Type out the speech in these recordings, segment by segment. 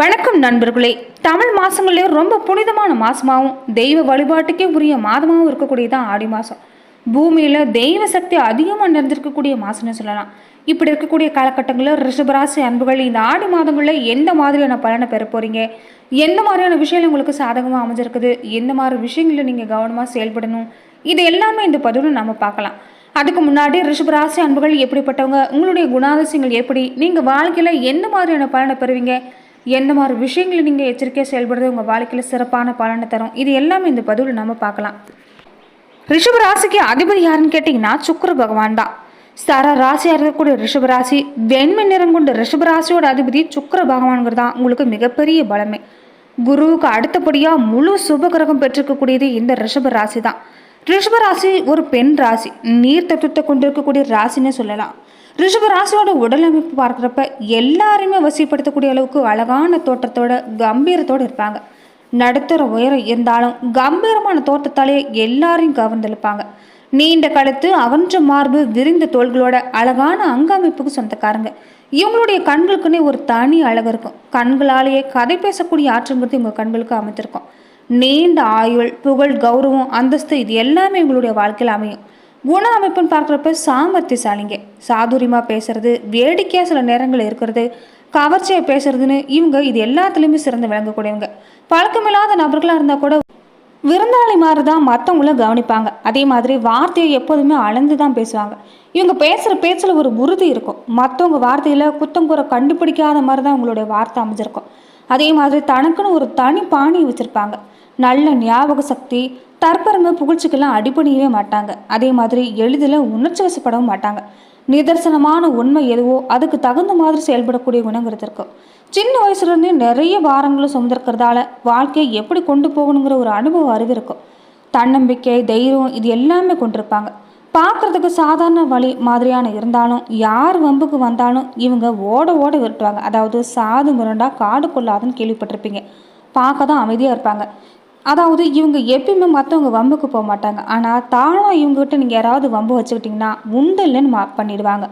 வணக்கம் நண்பர்களே. தமிழ் மாதங்களே ரொம்ப புனிதமான மாதமாகவும் தெய்வ வழிபாட்டுக்கே உரிய மாதமாகவும் இருக்கக்கூடியதான் ஆடி மாதம். பூமியில் தெய்வ சக்தி அதிகமாக நிறைஞ்சிருக்கக்கூடிய மாதம்னு சொல்லலாம். இப்படி இருக்கக்கூடிய காலகட்டங்களில் ரிஷபராசி அன்புகள் இந்த ஆடி மாதங்களில் எந்த மாதிரியான பலனை பெற போகிறீங்க, எந்த மாதிரியான விஷயங்கள் உங்களுக்கு சாதகமாக அமைஞ்சிருக்குது, எந்த மாதிரி விஷயங்களில் நீங்கள் கவனமாக செயல்படணும், இது எல்லாமே இந்த பதிவில் நம்ம பார்க்கலாம். அதுக்கு முன்னாடி ரிஷபராசி அன்புகள் எப்படிப்பட்டவங்க, உங்களுடைய குணாதிசயங்கள் எப்படி, நீங்கள் வாழ்க்கையில் எந்த மாதிரியான பலனை பெறுவீங்க, எந்த மாதிரி விஷயங்களை நீங்கள் எச்சரிக்கையாக செயல்படுறது உங்கள் வாழ்க்கையில் சிறப்பான பலனை தரும், இது எல்லாமே இந்த பதிவில் நம்ம பார்க்கலாம். ரிஷப ராசிக்கு அதிபதி யாருன்னு கேட்டிங்கன்னா சுக்கிர பகவான் தான். சர ராசியாக இருக்கக்கூடிய ரிஷபராசி, வெண்மை நிறம் கொண்ட ரிஷபராசியோட அதிபதி சுக்கிர பகவான்கிறது தான் உங்களுக்கு மிகப்பெரிய பலமே. குருவுக்கு அடுத்தபடியாக முழு சுபகிரகம் பெற்றிருக்கக்கூடியது இந்த ரிஷப ராசி தான். ரிஷபராசி ஒரு பெண் ராசி, நீர் தத்துவத்தை கொண்டிருக்கக்கூடிய ராசின்னு சொல்லலாம். ரிஷப ராசியோட உடல் அமைப்பு பார்க்குறப்ப எல்லாருமே வசிப்படுத்தக்கூடிய அளவுக்கு அழகான தோற்றத்தோட கம்பீரத்தோடு இருப்பாங்க. நடுத்தர உயரம் இருந்தாலும் கம்பீரமான தோற்றத்தாலே எல்லாரையும் கவர்ந்தெழுப்பாங்க. நீண்ட கழுத்து, அகன்ற மார்பு, விரிந்த தோள்களோட அழகான அங்க அமைப்புக்கு சொந்தக்காரங்க. இவங்களுடைய கண்களுக்குன்னே ஒரு தனி அழகு இருக்கும். கண்களாலேயே கதை பேசக்கூடிய ஆற்றுங்கிறது இவங்க கண்களுக்கு அமைத்திருக்கும். நீண்ட ஆயுள், புகழ், கௌரவம், அந்தஸ்து இது எல்லாமே இவங்களுடைய வாழ்க்கையில் அமையும். குண அமைப்புன்னு பார்க்குறப்ப சாமர்த்தியசாலிங்க. சாதுரியமாக பேசுறது, வேடிக்கையாக சில நேரங்கள் இருக்கிறது, கவர்ச்சியாக பேசுறதுன்னு இவங்க இது எல்லாத்துலேயுமே சிறந்து விளங்கக்கூடியவங்க. பழக்கமில்லாத நபர்களாக இருந்தால் கூட விருந்தாளி மாதிரி தான் மற்றவங்கள கவனிப்பாங்க. அதே மாதிரி வார்த்தையை எப்போதுமே அளந்து தான் பேசுவாங்க. இவங்க பேசுகிற பேச்சில் ஒரு உறுதி இருக்கும். மற்றவங்க வார்த்தையில் குத்தம் கூற கண்டுபிடிக்காத மாதிரி தான் உங்களுடைய வார்த்தை அமைஞ்சிருக்கும். அதே மாதிரி தனக்குன்னு ஒரு தனி பாணியை வச்சுருப்பாங்க. நல்ல ஞாபக சக்தி, தற்பெருமை, புகழ்ச்சிக்கெல்லாம் அடிபணியவே மாட்டாங்க. அதே மாதிரி எளிதில் உணர்ச்சி வசப்படவும் மாட்டாங்க. நிதர்சனமான உண்மை எதுவோ அதுக்கு தகுந்த மாதிரி செயல்படக்கூடிய குணங்கிறது இருக்கும். சின்ன வயசுலேருந்தே நிறைய வாரங்களும் சுமந்திருக்கிறதால வாழ்க்கையை எப்படி கொண்டு போகணுங்கிற ஒரு அனுபவம் அறிவு இருக்கும். தன்னம்பிக்கை, தைரியம் இது எல்லாமே கொண்டிருப்பாங்க. பார்க்குறதுக்கு சாதாரண வழி மாதிரியான இருந்தாலும் யார் வம்புக்கு வந்தாலும் இவங்க ஓட ஓட விரட்டுவாங்க. அதாவது சாது முரண்டா காடு கொள்ளாதுன்னு கேள்விப்பட்டிருப்பீங்க. பார்க்க தான் அமைதியாக இருப்பாங்க. அதாவது இவங்க எப்பயுமே மற்றவங்க வம்புக்கு போக மாட்டாங்க. ஆனால் தானாக இவங்ககிட்ட நீங்கள் யாராவது வம்பு வச்சுக்கிட்டிங்கன்னா உண்டு இல்லைன்னு பண்ணிடுவாங்க.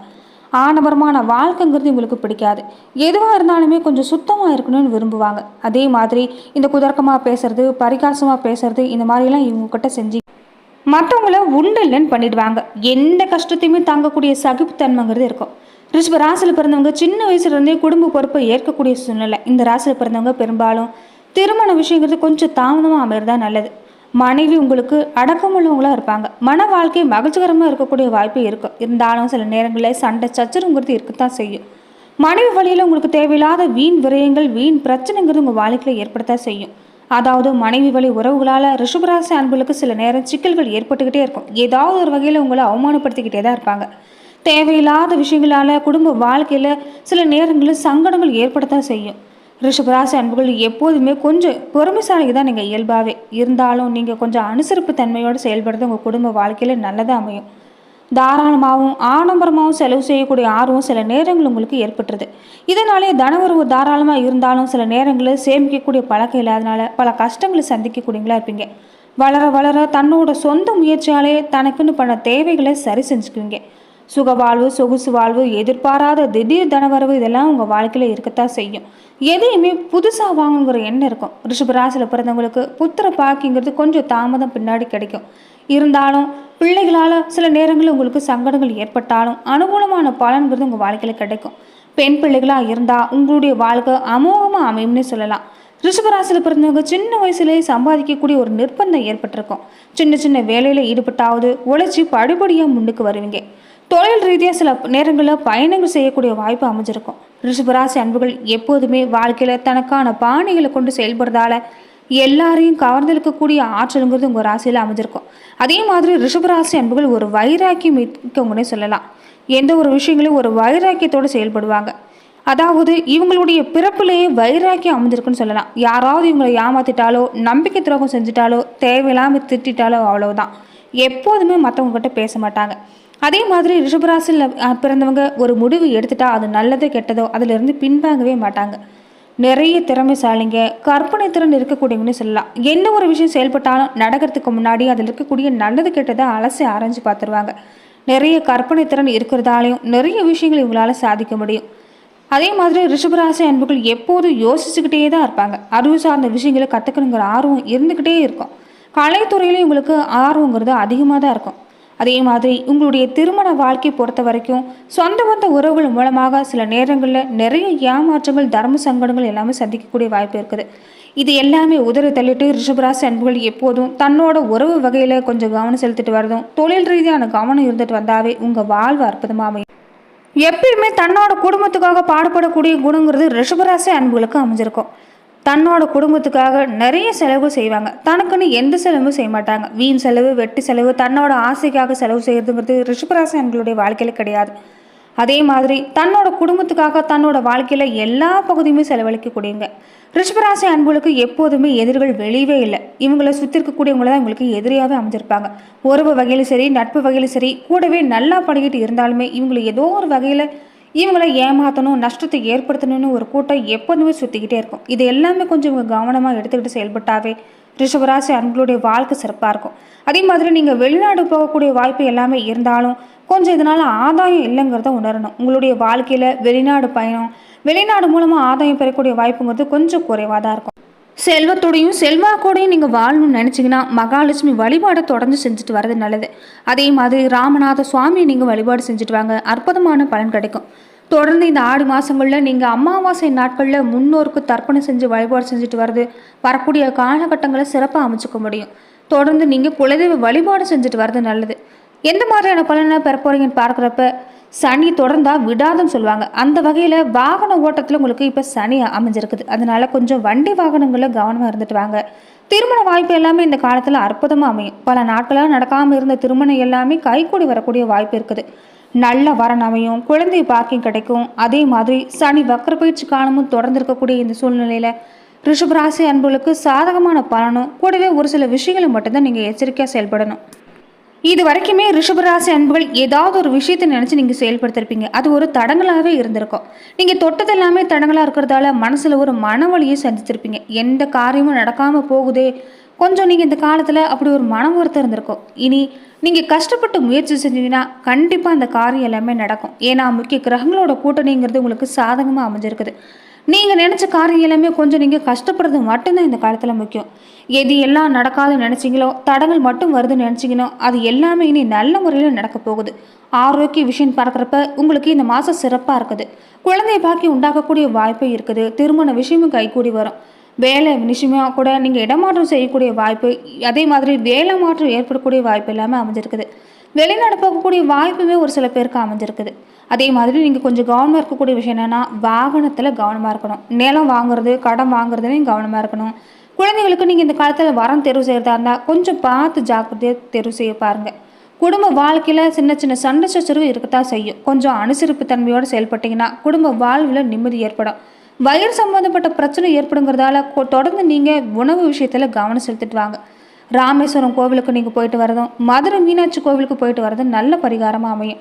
ஆடம்பரமான வாழ்க்கைங்கிறது இவங்களுக்கு பிடிக்காது. எதுவாக இருந்தாலுமே கொஞ்சம் சுத்தமாக இருக்கணும்னு விரும்புவாங்க. அதே மாதிரி இந்த குதர்க்கமாக பேசுறது, பரிகாசமாக பேசுறது, இந்த மாதிரிலாம் இவங்ககிட்ட செஞ்சு மற்றவங்கள உண்டு இல்லைன்னு பண்ணிடுவாங்க. எந்த கஷ்டத்தையுமே தாங்கக்கூடிய சகிப்புத்தன்மைங்கிறது இருக்கும். ரிஷப ராசியில் பிறந்தவங்க சின்ன வயசுலேருந்தே குடும்ப பொறுப்பை ஏற்கக்கூடிய சூழ்நிலை. இந்த ராசியில் பிறந்தவங்க பெரும்பாலும் திருமண விஷயங்கிறது கொஞ்சம் தாமதமாக அமைகிறதா நல்லது. மனைவி உங்களுக்கு அடக்கமுள்ளவங்களாக இருப்பாங்க. மன வாழ்க்கை மகிழ்ச்சிகரமாக இருக்கக்கூடிய வாய்ப்பு இருக்கும். இருந்தாலும் சில நேரங்களில் சண்டை சச்சரவுங்கிறது இருக்கத்தான் செய்யும். மனைவி வழியில் உங்களுக்கு தேவையில்லாத வீண் விரயங்கள், வீண் பிரச்சனைங்கிறது உங்கள் வாழ்க்கையில் ஏற்படுத்தா செய்யும். அதாவது மனைவி வழி உறவுகளால் ரிஷபராசி அன்புகளுக்கு சில நேரம் சிக்கல்கள் ஏற்பட்டுக்கிட்டே இருக்கும். ஏதாவது ஒரு வகையில் உங்களை அவமானப்படுத்திக்கிட்டே தான் இருப்பாங்க. தேவையில்லாத விஷயங்களால் குடும்ப வாழ்க்கையில் சில நேரங்களில் சங்கடங்கள் ஏற்படத்தான் செய்யும். ரிஷபராசி அன்புகள் எப்போதுமே கொஞ்சம் பொறுமைசாலிக்கு தான் நீங்கள் இயல்பாகவே இருந்தாலும் நீங்கள் கொஞ்சம் அனுசரிப்பு தன்மையோடு செயல்படுறது உங்கள் குடும்ப வாழ்க்கையில் நல்லதாக அமையும். தாராளமாகவும் ஆடம்பரமாகவும் செலவு செய்யக்கூடிய ஆர்வம் சில நேரங்கள் உங்களுக்கு ஏற்பட்டுருது. இதனாலே தனவரவு தாராளமாக இருந்தாலும் சில நேரங்களில் சேமிக்கக்கூடிய பழக்கம் இல்லாதனால பல கஷ்டங்களை சந்திக்கக்கூடியங்களா இருப்பீங்க. வளர வளர தன்னோட சொந்த முயற்சியாலே தனக்குன்னு பண்ண தேவைகளை சரி செஞ்சுக்குவீங்க. சுகவாழ்வு, சொகுசு வாழ்வு, எதிர்பாராத திடீர் தனவரவு இதெல்லாம் உங்கள் வாழ்க்கையில் இருக்கத்தான் செய்யும். எதையுமே புதுசாக வாங்குங்கிற எண்ணம் இருக்கும். ரிஷபராசியில் பிறந்தவங்களுக்கு புத்திர பாக்கிங்கிறது கொஞ்சம் தாமதம் பின்னாடி கிடைக்கும். இருந்தாலும் பிள்ளைகளால் சில நேரங்களில் உங்களுக்கு சங்கடங்கள் ஏற்பட்டாலும் அனுகூலமான பலன்கிறது உங்கள் வாழ்க்கையில் கிடைக்கும். பெண் பிள்ளைகளாக இருந்தால் உங்களுடைய வாழ்க்கை அமோகமாக அமையும்னு சொல்லலாம். ரிஷபராசியில் பிறந்தவங்க சின்ன வயசுலேயே சம்பாதிக்கக்கூடிய ஒரு நிர்பந்தம் ஏற்பட்டிருக்கும். சின்ன சின்ன வேலையில் ஈடுபட்டாவது உழைச்சி படிப்படியாக முன்னுக்கு வருவீங்க. தொழில் ரீதியாக சில நேரங்களில் பயணங்கள் செய்யக்கூடிய வாய்ப்பு அமைஞ்சிருக்கும். ரிஷபராசி அன்புகள் எப்போதுமே வாழ்க்கையில் தனக்கான பாணிகளை கொண்டு செயல்படுறதால எல்லாரையும் கவர்ந்தெழுக்கக்கூடிய ஆற்றலுங்கிறது உங்கள் ராசியில் அமைஞ்சிருக்கும். அதே மாதிரி ரிஷபராசி அன்புகள் ஒரு வைராக்கியம் மிக்கவங்கன்னே சொல்லலாம். எந்த ஒரு விஷயங்களையும் ஒரு வைராக்கியத்தோடு செயல்படுவாங்க. அதாவது இவங்களுடைய பிறப்பிலேயே வைராக்கியம் அமைஞ்சிருக்குன்னு சொல்லலாம். யாராவது இவங்களை ஏமாத்திட்டாலோ, நம்பிக்கை துரோகம் செஞ்சுட்டாலோ, தேவையில்லாமல் திட்டாலோ அவ்வளவுதான். எப்போதுமே மற்றவங்ககிட்ட பேச மாட்டாங்க. அதே மாதிரி ரிஷபராசியில் பிறந்தவங்க ஒரு முடிவு எடுத்துட்டா அது நல்லதோ கெட்டதோ அதிலிருந்து பின்வாங்கவே மாட்டாங்க. நிறைய திறமைசாலிங்க, கற்பனை திறன் இருக்கக்கூடியவங்கன்னு சொல்லலாம். எந்த ஒரு விஷயம் செயல்பட்டாலும் நடக்கிறதுக்கு முன்னாடி அதில் இருக்கக்கூடிய நல்லது கெட்டதை அலசி ஆராய்ஞ்சு பார்த்துருவாங்க. நிறைய கற்பனை திறன் இருக்கிறதாலையும் நிறைய விஷயங்கள் இவங்களால சாதிக்க முடியும். அதே மாதிரி ரிஷபராசி அன்புகள் எப்போதும் யோசிச்சுக்கிட்டே தான் இருப்பாங்க. அறிவு சார்ந்த விஷயங்களை கற்றுக்கணுங்கிற ஆர்வம் இருந்துக்கிட்டே இருக்கும். கலைத்துறையிலையும் உங்களுக்கு ஆர்வங்கிறது அதிகமாக தான் இருக்கும். அதே மாதிரி உங்களுடைய திருமண வாழ்க்கை பொறுத்த வரைக்கும் சொந்த பந்த உறவுகள் மூலமாக சில நேரங்களில் நிறைய ஏமாற்றங்கள், தர்ம சங்கடங்கள் எல்லாமே சந்திக்கக்கூடிய வாய்ப்பு இருக்குது. இது எல்லாமே உதறி தள்ளிட்டு ரிஷபராசி அன்புகள் எப்போதும் தன்னோட உறவு வகையில் கொஞ்சம் கவனம் செலுத்திட்டு வரதும், தொழில் ரீதியான கவனம் இருந்துட்டு வந்தாவே உங்கள் வாழ்வு அற்புதமாக அமையும். எப்பயுமே தன்னோட குடும்பத்துக்காக பாடுபடக்கூடிய குணங்கிறது ரிஷபராசி அன்புகளுக்கு அமைஞ்சிருக்கும். தன்னோட குடும்பத்துக்காக நிறைய செலவு செய்வாங்க. தனக்குன்னு எந்த செலவும் செய்ய மாட்டாங்க. வீண் செலவு, வெட்டி செலவு, தன்னோட ஆசைக்காக செலவு செய்யறதுங்கிறது ரிஷபராசி அன்புகளுடைய வாழ்க்கையில கிடையாது. அதே மாதிரி தன்னோட குடும்பத்துக்காக தன்னோட வாழ்க்கையில எல்லா பகுதியுமே செலவழிக்கக்கூடியவங்க. ரிஷபராசி அன்புகளுக்கு எப்போதுமே எதிரிகள் வெளியவே இல்லை. இவங்களை சுற்றி இருக்கக்கூடியவங்கள தான் இவங்களுக்கு எதிரியாகவே அமைஞ்சிருப்பாங்க. உறவு வகையிலும் சரி, நட்பு வகையிலும் சரி, கூடவே நல்லா பழகிட்டு இருந்தாலுமே இவங்களை ஏதோ ஒரு வகையில் இவங்களை ஏமாற்றணும், நஷ்டத்தை ஏற்படுத்தணும்னு ஒரு கூட்டம் எப்போதுமே சுற்றிக்கிட்டே இருக்கும். இது எல்லாமே கொஞ்சம் இவங்க கவனமாக எடுத்துக்கிட்டு செயல்பட்டாவே ரிஷபராசி அன்புகளுடைய வாழ்க்கை சிறப்பாக இருக்கும். அதே மாதிரி நீங்கள் வெளிநாடு போகக்கூடிய வாய்ப்பு எல்லாமே இருந்தாலும் கொஞ்சம் இதனால் ஆதாயம் இல்லைங்கிறத உணரணும். உங்களுடைய வாழ்க்கையில் வெளிநாடு பயணம், வெளிநாடு மூலமாக ஆதாயம் பெறக்கூடிய வாய்ப்புங்கிறது கொஞ்சம் குறைவாக தான் இருக்கும். செல்வத்தோடையும் செல்வாக்கோடையும் நீங்கள் வாழணும்னு நினச்சிங்கன்னா மகாலட்சுமி வழிபாடை தொடர்ந்து செஞ்சுட்டு வர்றது நல்லது. அதே மாதிரி ராமநாத சுவாமியை நீங்கள் வழிபாடு செஞ்சுட்டு வாங்க, அற்புதமான பலன் கிடைக்கும். தொடர்ந்து இந்த ஆடி மாதங்களில் நீங்கள் அமாவாசை நாட்களில் முன்னோருக்கு தர்ப்பணம் செஞ்சு வழிபாடு செஞ்சுட்டு வர்றது வரக்கூடிய காலகட்டங்களை சிறப்பாக அமைச்சுக்க முடியும். தொடர்ந்து நீங்கள் குலதெய்வ வழிபாடு செஞ்சுட்டு வர்றது நல்லது. எந்த மாதிரியான பலனை பெற போகிறீங்கன்னு பார்க்குறப்ப சனி தொடர்ந்தா விடாதுன்னு சொல்லுவாங்க. அந்த வகையில் வாகன ஓட்டத்தில் உங்களுக்கு இப்போ சனி அமைஞ்சிருக்குது. அதனால கொஞ்சம் வண்டி வாகனங்களில் கவனமாக இருந்துட்டு வாங்க. திருமண வாய்ப்பு எல்லாமே இந்த காலத்தில் அற்புதமாக அமையும். பல நாட்களாக நடக்காமல் இருந்த திருமணம் எல்லாமே கைகூடி வரக்கூடிய வாய்ப்பு இருக்குது. நல்ல வரன் அமையும், குழந்தை பாக்கியம் கிடைக்கும். அதே மாதிரி சனி வக்கர பயிற்சி காலமும் தொடர்ந்து இருக்கக்கூடிய இந்த சூழ்நிலையில் ரிஷபராசி அன்புகளுக்கு சாதகமான பலனும் கூடவே ஒரு சில விஷயங்களை மட்டும்தான் நீங்கள் எச்சரிக்கையாக செயல்படணும். இது வரைக்குமே ரிஷபராசி அன்புகள் ஏதாவது ஒரு விஷயத்தை நினச்சி நீங்கள் செயல்படுத்திருப்பீங்க. அது ஒரு தடங்களாகவே இருந்திருக்கும். நீங்கள் தொட்டது எல்லாமே தடங்களாக இருக்கிறதால மனசில் ஒரு மனவழியை சந்திச்சிருப்பீங்க. எந்த காரியமும் நடக்காமல் போகுதே, கொஞ்சம் நீங்கள் இந்த காலத்தில் அப்படி ஒரு மன வருத்தம் இருந்திருக்கும். இனி நீங்கள் கஷ்டப்பட்டு முயற்சி செஞ்சீங்கன்னா கண்டிப்பாக அந்த காரியம் எல்லாமே நடக்கும். ஏன்னா முக்கிய கிரகங்களோட கூட்டணிங்கிறது உங்களுக்கு சாதகமாக அமைஞ்சிருக்குது. நீங்கள் நினச்ச காரியம் எல்லாமே கொஞ்சம் நீங்கள் கஷ்டப்படுறது மட்டும்தான் இந்த காலத்தில் முக்கியம். எது எல்லாம் நடக்காதுன்னு நினச்சிங்களோ, தடங்கள் மட்டும் வருதுன்னு நினச்சிங்களோ, அது எல்லாமே இனி நல்ல முறையில் நடக்க போகுது. ஆரோக்கிய விஷயம் பார்க்குறப்ப உங்களுக்கு இந்த மாதம் சிறப்பாக இருக்குது. குழந்தை பாக்கி உண்டாக்கக்கூடிய வாய்ப்பு இருக்குது. திருமண விஷயமும் கைகூடி வரும். வேலை விஷயமாக கூட நீங்கள் இடமாற்றம் செய்யக்கூடிய வாய்ப்பு, அதே மாதிரி வேலை மாற்றம் ஏற்படக்கூடிய வாய்ப்பு எல்லாமே அமைஞ்சிருக்குது. வெளிநாடு போகக்கூடிய வாய்ப்புமே ஒரு சில பேருக்கு அமைஞ்சிருக்குது. அதே மாதிரி நீங்கள் கொஞ்சம் கவனமாக இருக்கக்கூடிய விஷயம் என்னென்னா, வாகனத்தில் கவனமாக இருக்கணும். நிலம் வாங்குறது, கடன் வாங்குறதுலையும் கவனமாக இருக்கணும். குழந்தைங்களுக்கு நீங்கள் இந்த காலத்தில் வரம் தேர்வு செய்கிறதா இருந்தால் கொஞ்சம் பார்த்து ஜாக்கிரதையாக தேர்வு செய்ய பாருங்கள். குடும்ப வாழ்க்கையில் சின்ன சின்ன சண்டை சச்சரவு இருக்கத்தான் செய்யும். கொஞ்சம் அனுசரிப்பு தன்மையோடு செயல்பட்டிங்கன்னா குடும்ப வாழ்வில் நிம்மதி ஏற்படும். வயிறு சம்மந்தப்பட்ட பிரச்சனை ஏற்படுங்கிறதால தொடர்ந்து நீங்கள் உணவு விஷயத்தில் கவனம் செலுத்திட்டு வாங்க. ராமேஸ்வரம் கோவிலுக்கு நீங்கள் போயிட்டு வரதும், மதுரை மீனாட்சி கோவிலுக்கு போயிட்டு வரதும் நல்ல பரிகாரமாக அமையும்.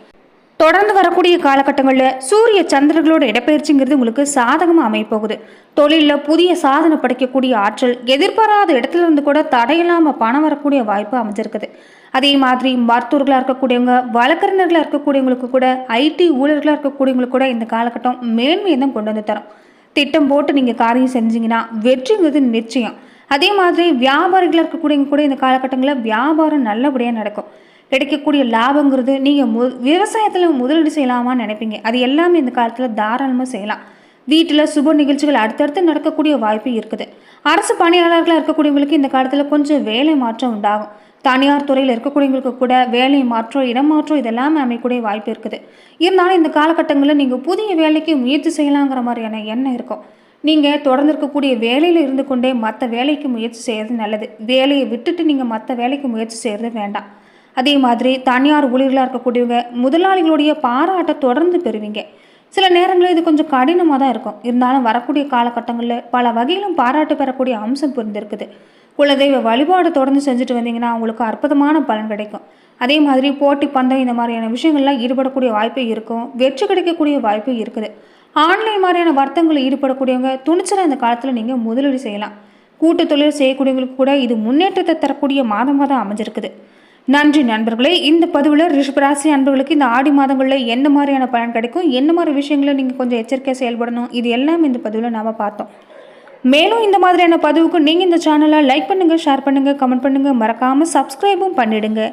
தொடர்ந்து வரக்கூடிய காலகட்டங்களில் சூரிய சந்திரர்களோட இடப்பெயர்ச்சிங்கிறது உங்களுக்கு சாதகமாக அமையப்போகுது. தொழிலில் புதிய சாதனை படைக்கக்கூடிய ஆற்றல், எதிர்பாராத இடத்துல இருந்து கூட தடையில்லாமல் பணம் வரக்கூடிய வாய்ப்பு அமைஞ்சிருக்குது. அதே மாதிரி மருத்துவர்களாக இருக்கக்கூடியவங்க, வழக்கறிஞர்களாக இருக்கக்கூடியவங்களுக்கு கூட, ஐடி ஊழியர்களாக இருக்கக்கூடியவங்களுக்கு கூட இந்த காலகட்டம் மேன்மையை தான் கொண்டு வந்து தரும். திட்டம் போட்டு நீங்கள் காரியம் செஞ்சீங்கன்னா வெற்றிங்கிறது நிச்சயம். அதே மாதிரி வியாபாரிகளாக இருக்கக்கூடியவங்க கூட இந்த காலகட்டங்களில் வியாபாரம் நல்லபடியாக நடக்கும். கிடைக்கக்கூடிய லாபங்கிறது நீங்கள் விவசாயத்தில் முதலீடு செய்யலாமான்னு நினைப்பீங்க. அது எல்லாமே இந்த காலத்தில் தாராளமாக செய்யலாம். வீட்டில் சுப நிகழ்ச்சிகள் அடுத்தடுத்து நடக்கக்கூடிய வாய்ப்பு இருக்குது. அரசு பணியாளர்களாக இருக்கக்கூடியவங்களுக்கு இந்த காலத்தில் கொஞ்சம் வேலை மாற்றம் உண்டாகும். தனியார் துறையில் இருக்கக்கூடியவங்களுக்கு கூட வேலை மாற்றம், இடமாற்றம் இதெல்லாமே அமையக்கூடிய வாய்ப்பு இருக்குது. இருந்தாலும் இந்த காலகட்டங்களில் நீங்கள் புதிய வேலைக்கு முயற்சி செய்யலாங்கிற மாதிரியான எண்ணம் இருக்கும். நீங்கள் தொடர்ந்து இருக்கக்கூடிய வேலையில் இருந்து கொண்டே மற்ற வேலைக்கு முயற்சி செய்கிறது நல்லது. வேலையை விட்டுட்டு நீங்கள் மற்ற வேலைக்கு முயற்சி செய்கிறது வேண்டாம். அதே மாதிரி தனியார் ஊழியர்களாக இருக்கக்கூடியவங்க முதலாளிகளுடைய பாராட்டை தொடர்ந்து பெறுவீங்க. சில நேரங்களில் இது கொஞ்சம் கடினமாக தான் இருக்கும். இருந்தாலும் வரக்கூடிய காலகட்டங்களில் பல வகையிலும் பாராட்டு பெறக்கூடிய அம்சம் புரிந்திருக்குது. குலதெய்வ வழிபாடு தொடர்ந்து செஞ்சுட்டு வந்தீங்கன்னா உங்களுக்கு அற்புதமான பலன் கிடைக்கும். அதே மாதிரி போட்டி பந்தம் இந்த மாதிரியான விஷயங்கள்லாம் ஈடுபடக்கூடிய வாய்ப்பு இருக்கும். வெற்றி கிடைக்கக்கூடிய வாய்ப்பு இருக்குது. ஆன்லைன் மாதிரியான வர்த்தகங்களில் ஈடுபடக்கூடியவங்க துணிச்சலாக இந்த காலத்தில் நீங்கள் முதலீடு செய்யலாம். கூட்டு தொழில் செய்யக்கூடியவங்களுக்கு கூட இது முன்னேற்றத்தை தரக்கூடிய மாதமாக தான் அமைஞ்சிருக்குது. நன்றி நண்பர்களே. இந்த பதிவில் ரிஷபராசி அன்பர்களுக்கு இந்த ஆடி மாதங்களில் என்ன மாதிரியான பலன் கிடைக்கும், என்ன மாதிரி விஷயங்களை நீங்கள் கொஞ்சம் எச்சரிக்கையாக செயல்படணும், இது எல்லாம் இந்த பதிவில் நாம் பார்த்தோம். மேலும் இந்த மாதிரியான பதிவுக்கு நீங்கள் இந்த சேனலை லைக் பண்ணுங்கள், ஷேர் பண்ணுங்கள், கமெண்ட் பண்ணுங்கள், மறக்காமல் சப்ஸ்கிரைபும் பண்ணிடுங்க.